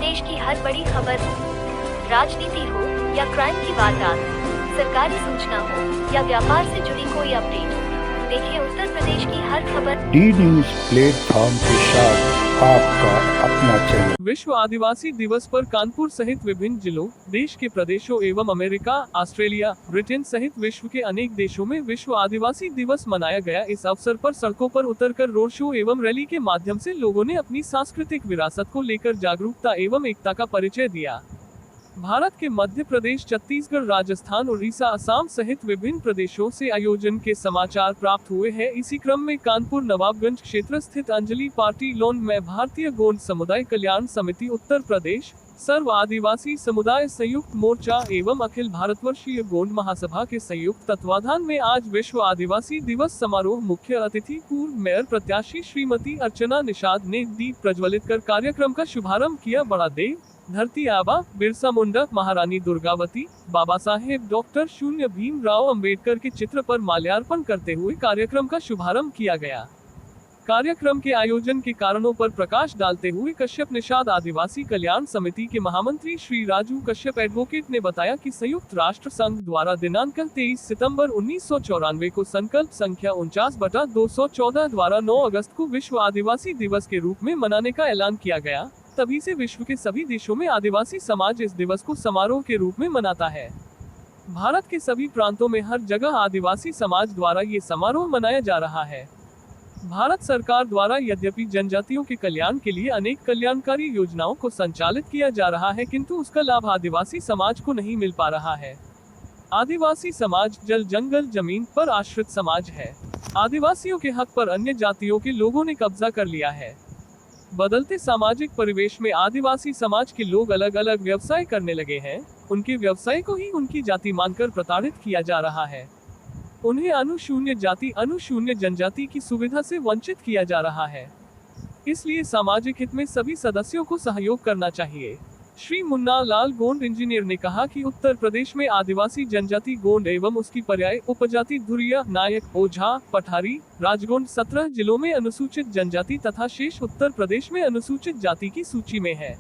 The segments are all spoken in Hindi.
प्रदेश की हर बड़ी खबर हो, राजनीति हो या क्राइम की वारदात, सरकारी सूचना हो या व्यापार से जुड़ी कोई अपडेट हो, देखिए उत्तर प्रदेश की हर खबर। डी न्यूज प्लेटफॉर्म के साथ आपका अपना चैनल। विश्व आदिवासी दिवस पर कानपुर सहित विभिन्न जिलों, देश के प्रदेशों एवं अमेरिका, ऑस्ट्रेलिया, ब्रिटेन सहित विश्व के अनेक देशों में विश्व आदिवासी दिवस मनाया गया। इस अवसर पर सड़कों पर उतरकर रोड शो एवं रैली के माध्यम से लोगों ने अपनी सांस्कृतिक विरासत को लेकर जागरूकता एवं एकता का परिचय दिया। भारत के मध्य प्रदेश, छत्तीसगढ़, राजस्थान, उड़ीसा, असम सहित विभिन्न प्रदेशों से आयोजन के समाचार प्राप्त हुए हैं। इसी क्रम में कानपुर नवाबगंज क्षेत्र स्थित अंजलि पार्टी लॉन में भारतीय गोंड समुदाय कल्याण समिति उत्तर प्रदेश, सर्व आदिवासी समुदाय संयुक्त मोर्चा एवं अखिल भारतवर्षीय गोंड महासभा के संयुक्त तत्वाधान में आज विश्व आदिवासी दिवस समारोह मुख्य अतिथि पूर्व मेयर प्रत्याशी श्रीमती अर्चना निषाद ने दीप प्रज्वलित कर कार्यक्रम का शुभारंभ किया। बड़ा देव, धरती आबा, बिरसा मुंडा, महारानी दुर्गावती, बाबा साहेब डॉक्टर शून्य भीमराव अंबेडकर के चित्र पर माल्यार्पण करते हुए कार्यक्रम का शुभारंभ किया गया। कार्यक्रम के आयोजन के कारणों पर प्रकाश डालते हुए कश्यप निषाद आदिवासी कल्याण समिति के महामंत्री श्री राजू कश्यप एडवोकेट ने बताया कि संयुक्त राष्ट्र संघ द्वारा दिनांक 23 सितंबर 1994 को संकल्प संख्या 49/214 द्वारा 9 अगस्त को विश्व आदिवासी दिवस के रूप में मनाने का ऐलान किया गया। तभी से विश्व के सभी देशों में आदिवासी समाज इस दिवस को समारोह के रूप में मनाता है। भारत के सभी प्रांतों में हर जगह आदिवासी समाज द्वारा ये समारोह मनाया जा रहा है। भारत सरकार द्वारा यद्यपि जनजातियों के कल्याण के लिए अनेक कल्याणकारी योजनाओं को संचालित किया जा रहा है, किंतु उसका लाभ आदिवासी समाज को नहीं मिल पा रहा है। आदिवासी समाज जल, जंगल, जमीन पर आश्रित समाज है। आदिवासियों के हक पर अन्य जातियों के लोगों ने कब्जा कर लिया है। बदलते सामाजिक परिवेश में आदिवासी समाज के लोग अलग अलग व्यवसाय करने लगे हैं। उनके व्यवसाय को ही उनकी जाति मानकर प्रताड़ित किया जा रहा है। उन्हें अनुशून्य जाति, अनुशून्य जनजाति की सुविधा से वंचित किया जा रहा है। इसलिए सामाजिक हित में सभी सदस्यों को सहयोग करना चाहिए। श्री मुन्ना लाल गोंड इंजीनियर ने कहा कि उत्तर प्रदेश में आदिवासी जनजाति गोंड एवं उसकी पर्याय उपजाति धुरिया, नायक, ओझा, पठारी, राजगोंड 17 जिलों में अनुसूचित जनजाति तथा शेष उत्तर प्रदेश में अनुसूचित जाति की सूची में है।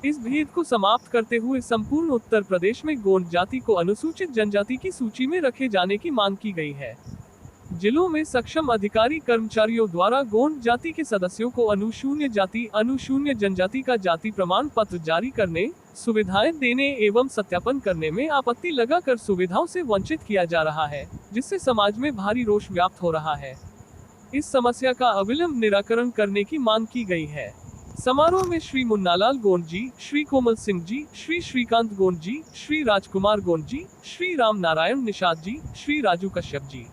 इस भेद को समाप्त करते हुए संपूर्ण उत्तर प्रदेश में गोंड जाति को अनुसूचित जनजाति की सूची में रखे जाने की मांग की गई है। जिलों में सक्षम अधिकारी कर्मचारियों द्वारा गोंड जाति के सदस्यों को अनुशून्य जाति, अनुशून्य जनजाति का जाति प्रमाण पत्र जारी करने, सुविधाएं देने एवं सत्यापन करने में आपत्ति लगाकर सुविधाओं से वंचित किया जा रहा है, जिससे समाज में भारी रोष व्याप्त हो रहा है। इस समस्या का अविलंब निराकरण करने की मांग की गई है। समारोह में श्री मुन्नालाल गोंड जी, श्री कोमल सिंह जी, श्री श्रीकांत गोंड जी, श्री राजकुमार गोंड जी, श्री राम नारायण निषाद जी, श्री राजू कश्यप जी,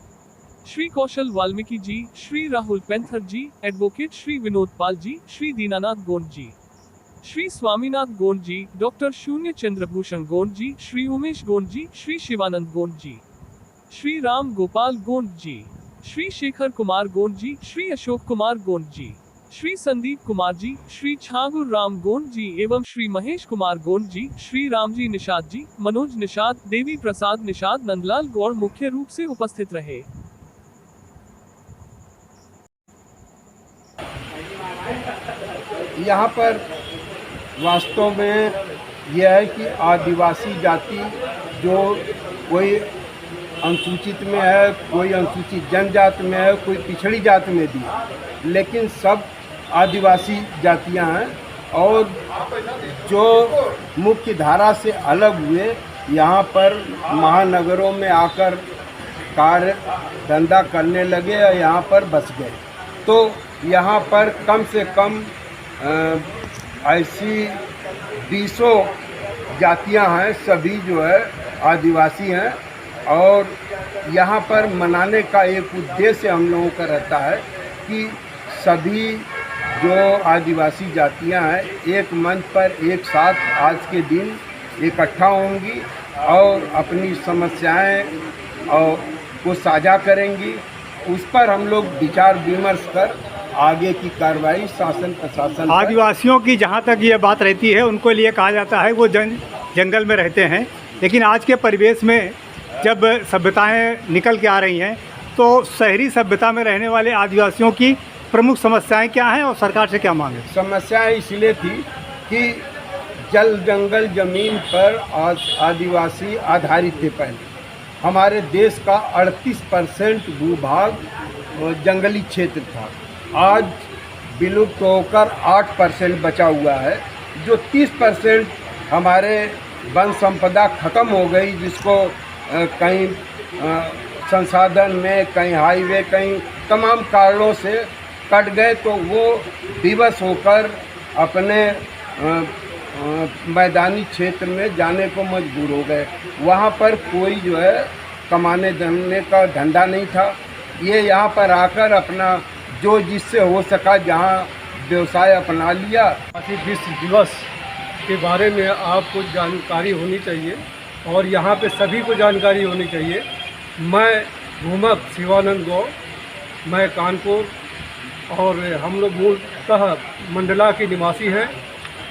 श्री कौशल वाल्मीकि जी, श्री राहुल पेंथर जी, एडवोकेट श्री विनोद पाल जी, श्री दीनानाथ गोंड जी, श्री स्वामीनाथ गोंड जी, डॉक्टर शून्य चंद्रभूषण गोंड जी, श्री उमेश गोंड जी, श्री शिवानंद गोंड जी, श्री राम गोपाल गोंड जी, श्री शेखर कुमार गोंड जी, श्री अशोक कुमार गोंड जी, श्री संदीप कुमार जी, श्री छागुर राम गोंड जी एवं श्री महेश कुमार गोंड जी, श्री रामजी निषाद जी, मनोज निषाद, देवी प्रसाद निषाद, नंदलाल गौड़ मुख्य रूप से उपस्थित रहे। यहाँ पर वास्तव में यह है कि आदिवासी जाति जो कोई अनुसूचित में है, कोई अनुसूचित जनजाति में है, कोई पिछड़ी जाति में भी है, लेकिन सब आदिवासी जातियां हैं और जो मुख्य धारा से अलग हुए यहाँ पर महानगरों में आकर कार्य धंधा करने लगे और यहाँ पर बस गए। तो यहाँ पर कम से कम ऐसी 20 जातियां हैं, सभी जो है आदिवासी हैं और यहाँ पर मनाने का एक उद्देश्य हम लोगों का रहता है कि सभी जो आदिवासी जातियां हैं एक मंच पर एक साथ आज के दिन इकट्ठा होंगी और अपनी समस्याएं को साझा करेंगी। उस पर हम लोग विचार विमर्श कर आगे की कार्रवाई शासन प्रशासन। आदिवासियों की जहाँ तक ये बात रहती है, उनको लिए कहा जाता है वो जंगल में रहते हैं, लेकिन आज के परिवेश में जब सभ्यताएं निकल के आ रही हैं तो शहरी सभ्यता में रहने वाले आदिवासियों की प्रमुख समस्याएं क्या हैं और सरकार से क्या मांग है? समस्याएं इसलिए थी कि जल जंगल ज़मीन पर आदिवासी आधारित थे। पहले हमारे देश का 38% भूभाग जंगली क्षेत्र था। आज विलुप्त होकर 8% बचा हुआ है। जो 30% हमारे वन संपदा ख़त्म हो गई, जिसको कहीं संसाधन में, कहीं हाईवे, कहीं तमाम कारणों से कट गए, तो वो विवश होकर अपने मैदानी क्षेत्र में जाने को मजबूर हो गए। वहाँ पर कोई जो है कमाने धंधे का धंधा नहीं था। ये यहाँ पर आकर अपना जो जिससे हो सका जहाँ व्यवसाय अपना लिया। विश्व दिवस के बारे में आपको जानकारी होनी चाहिए और यहाँ पे सभी को जानकारी होनी चाहिए। मैं भूमक शिवानंद गौड़, मैं कानपुर और हम लोग मूलतः मंडला के निवासी हैं।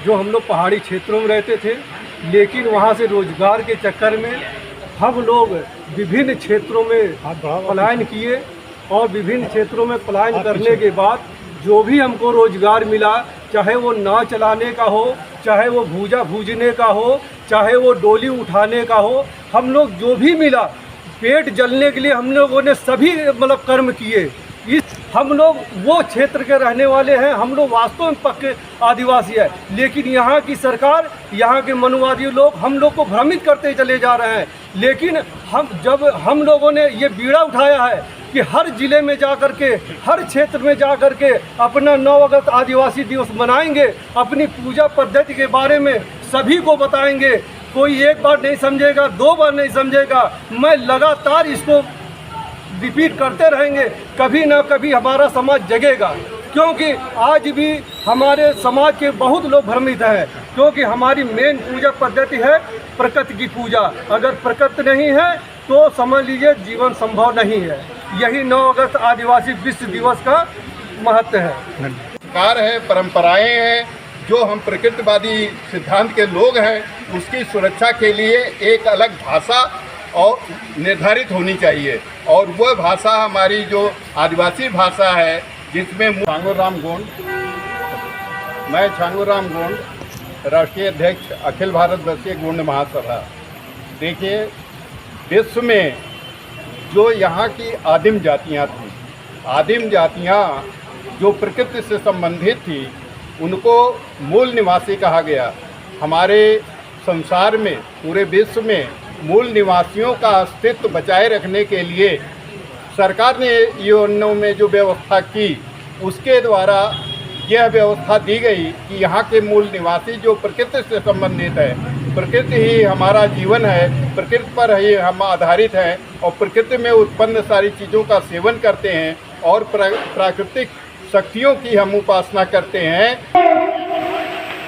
जो हम लोग पहाड़ी क्षेत्रों में रहते थे, लेकिन वहाँ से रोज़गार के चक्कर में हम लोग विभिन्न क्षेत्रों में पलायन किए और विभिन्न क्षेत्रों में पलायन करने के बाद जो भी हमको रोज़गार मिला, चाहे वो नाव चलाने का हो, चाहे वो भूजा भूजने का हो, चाहे वो डोली उठाने का हो, हम लोग जो भी मिला पेट जलने के लिए हम लोगों ने सभी मतलब कर्म किए। हम लोग वो क्षेत्र के रहने वाले हैं, हम लोग वास्तव में पक्के आदिवासी हैं, लेकिन यहाँ की सरकार, यहाँ के मनुवादी लोग हम लोग को भ्रमित करते चले जा रहे हैं। लेकिन हम लोगों ने ये बीड़ा उठाया है कि हर जिले में जा कर के, हर क्षेत्र में जा कर के अपना 9 अगस्त आदिवासी दिवस मनाएंगे, अपनी पूजा पद्धति के बारे में सभी को बताएंगे। कोई एक बार नहीं समझेगा, 2 बार नहीं समझेगा, मैं लगातार इसको रिपीट करते रहेंगे। कभी ना कभी हमारा समाज जगेगा, क्योंकि आज भी हमारे समाज के बहुत लोग भ्रमित हैं, क्योंकि हमारी मेन पूजा पद्धति है प्रकृति की पूजा। अगर प्रकृति नहीं है तो समझ लीजिए जीवन संभव नहीं है। यही 9 अगस्त आदिवासी विश्व दिवस का महत्व है। संस्कार है, परंपराएं हैं, जो हम प्रकृतिवादी सिद्धांत के लोग हैं, उसकी सुरक्षा के लिए एक अलग भाषा और निर्धारित होनी चाहिए। और वह भाषा हमारी जो आदिवासी भाषा है, जिसमें छांगुराम गोंड, मैं छांगुराम गोंड, राष्ट्रीय अध्यक्ष अखिल भारत वर्षीय गोंड महासभा। देखिए, विश्व में जो यहाँ की आदिम जातियाँ थीं, आदिम जातियाँ जो प्रकृति से संबंधित थी, उनको मूल निवासी कहा गया। हमारे संसार में, पूरे विश्व में मूल निवासियों का अस्तित्व बचाए रखने के लिए सरकार ने यूएनओ में जो व्यवस्था की, उसके द्वारा यह व्यवस्था दी गई कि यहाँ के मूल निवासी जो प्रकृति से संबंधित है, प्रकृति ही हमारा जीवन है, प्रकृति पर ही हम आधारित हैं और प्रकृति में उत्पन्न सारी चीज़ों का सेवन करते हैं और प्राकृतिक शक्तियों की हम उपासना करते हैं।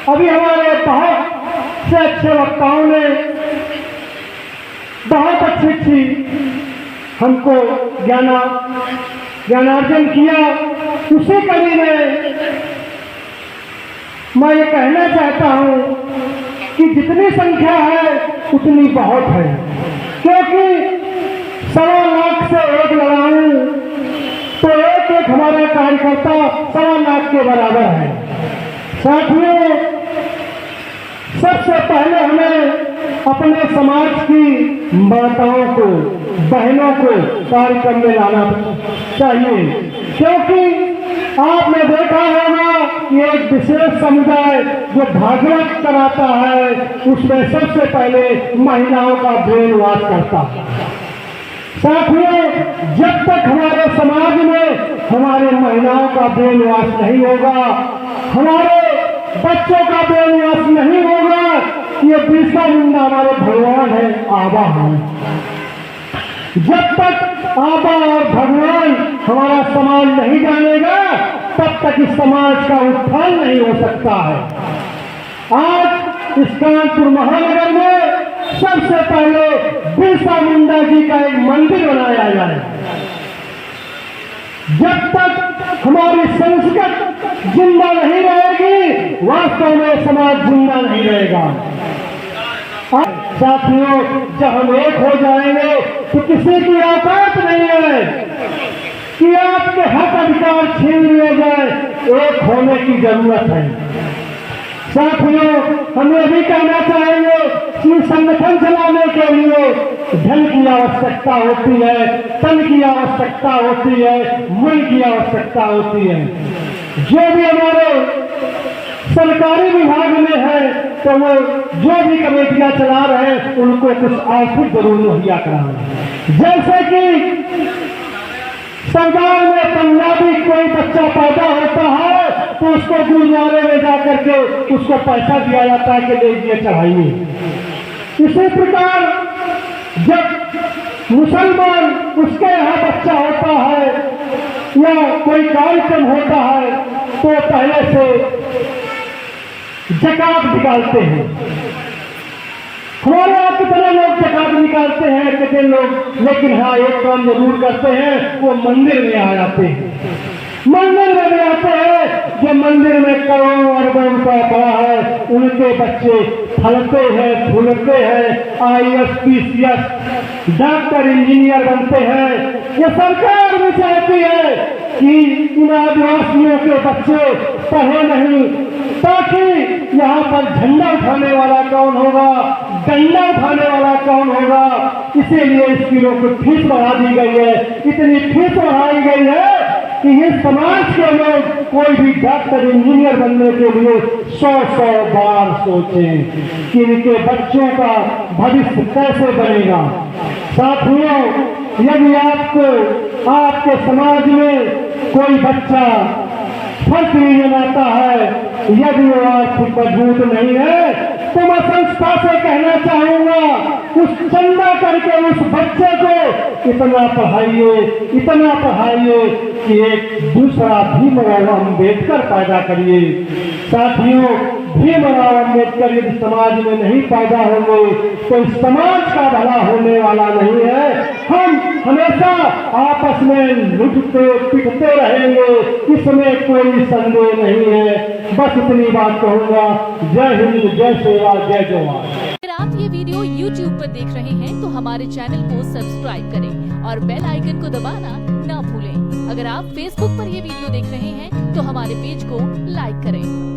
अभी हमारे बहुत से अच्छे वक्ताओं ने बहुत अच्छी हमको ज्ञानार्जन किया। उसी कड़ी में मैं ये कहना चाहता हूँ कि जितनी संख्या है उतनी बहुत है, क्योंकि 1.25 लाख से एक लगाऊं तो एक हमारा कार्यकर्ता 1.25 लाख के बराबर है। साथियों, सबसे पहले हमें अपने समाज की माताओं को, बहनों को कार्यक्रम में लाना चाहिए, क्योंकि आपने देखा होगा कि एक विशेष समुदाय जो भागवत कराता है, उसमें सबसे पहले महिलाओं का ब्रेन वॉश करता है। साथियों, जब तक हमारे समाज में हमारे महिलाओं का ब्रेन वॉश नहीं होगा, हमारे बच्चों का ब्रेन वॉश नहीं होगा, ये बिरसा मुंडा हमारे भगवान है, आबा है। जब तक आबा और भगवान हमारा समाज नहीं जानेगा, तब तक इस समाज का उत्थान नहीं हो सकता है। आज इस कानपुर महानगर में सबसे पहले बिरसा मुंडा जी का एक मंदिर बनाया जाए। जब तक हमारी संस्कृति जिंदा नहीं रहेगी, वास्तव में समाज जिंदा नहीं रहेगा। साथियों, जब हम एक हो जाएंगे तो किसी की औकात नहीं है कि आपके हक अधिकार छीन लिए जाए। एक होने की जरूरत है। साथियों, हम ये भी कहना चाहेंगे कि संगठन चलाने के लिए धन की आवश्यकता होती है, तन की आवश्यकता होती है, मन की आवश्यकता होती है। जो भी हमारे सरकारी विभाग में है तो वो जो भी कमेटियां चला रहे हैं उनको कुछ आर्थिक जरूर मुहैया कराना। जैसे कि सरकार में पंजाबी कोई बच्चा पैदा होता है तो उसको गुरुद्वारे में जाकर के उसको पैसा दिया जाता है कि लीजिए चढ़ाइए। इसी प्रकार जब मुसलमान उसके यहाँ बच्चा होता है या कोई कार्यक्रम होता है तो पहले से ज़कात निकालते हैं। हमारे यहाँ कितने लोग ज़कात निकालते हैं, कितने लोग, लेकिन हाँ एक काम जरूर करते हैं, वो मंदिर में आ जाते हैं। मंदिर में भी आते हैं, जो मंदिर में करोड़ों अरबों रुपया पड़ा है, उनके बच्चे फलते हैं, फूलते हैं, IAS, PCS, डॉक्टर, इंजीनियर बनते हैं। ये सरकार भी चाहती है कि इन आदिवासियों के बच्चे पढ़े नहीं, ताकि यहाँ पर झंडा उठाने वाला कौन होगा, डंडा उठाने वाला कौन होगा। इसीलिए स्कूलों की फीस बढ़ा दी गई है। इतनी फीस बढ़ाई गई है कि ये समाज के लोग कोई भी डॉक्टर, इंजीनियर बनने के लिए 100 बार सोचें कि इनके बच्चों का भविष्य कैसे बनेगा। साथियों, यदि आपको आपके समाज में कोई बच्चा फर्स्ट डिवीजन आता है, यदि वो आर्थिक मजबूत नहीं है, तो मैं संस्था से कहना चाहूंगा उस चंदा करके उस बच्चे को इतना पढ़ाइए कि एक दूसरा भीमराव अम्बेडकर पैदा करिए। साथियों, भीमराव अम्बेडकर यदि समाज में नहीं पैदा होंगे तो इस समाज का भला होने वाला नहीं है। हम हमेशा आपस में लुटते पिटते रहेंगे, इसमें कोई संदेह नहीं है। बस इतनी बात कहूँगा। जय हिंद, जय सेवा, जय जवान। अगर आप ये वीडियो YouTube पर देख रहे हैं तो हमारे चैनल को सब्सक्राइब करें और बेल आइकन को दबाना ना भूलें। अगर आप Facebook पर ये वीडियो देख रहे हैं तो हमारे पेज को लाइक करें।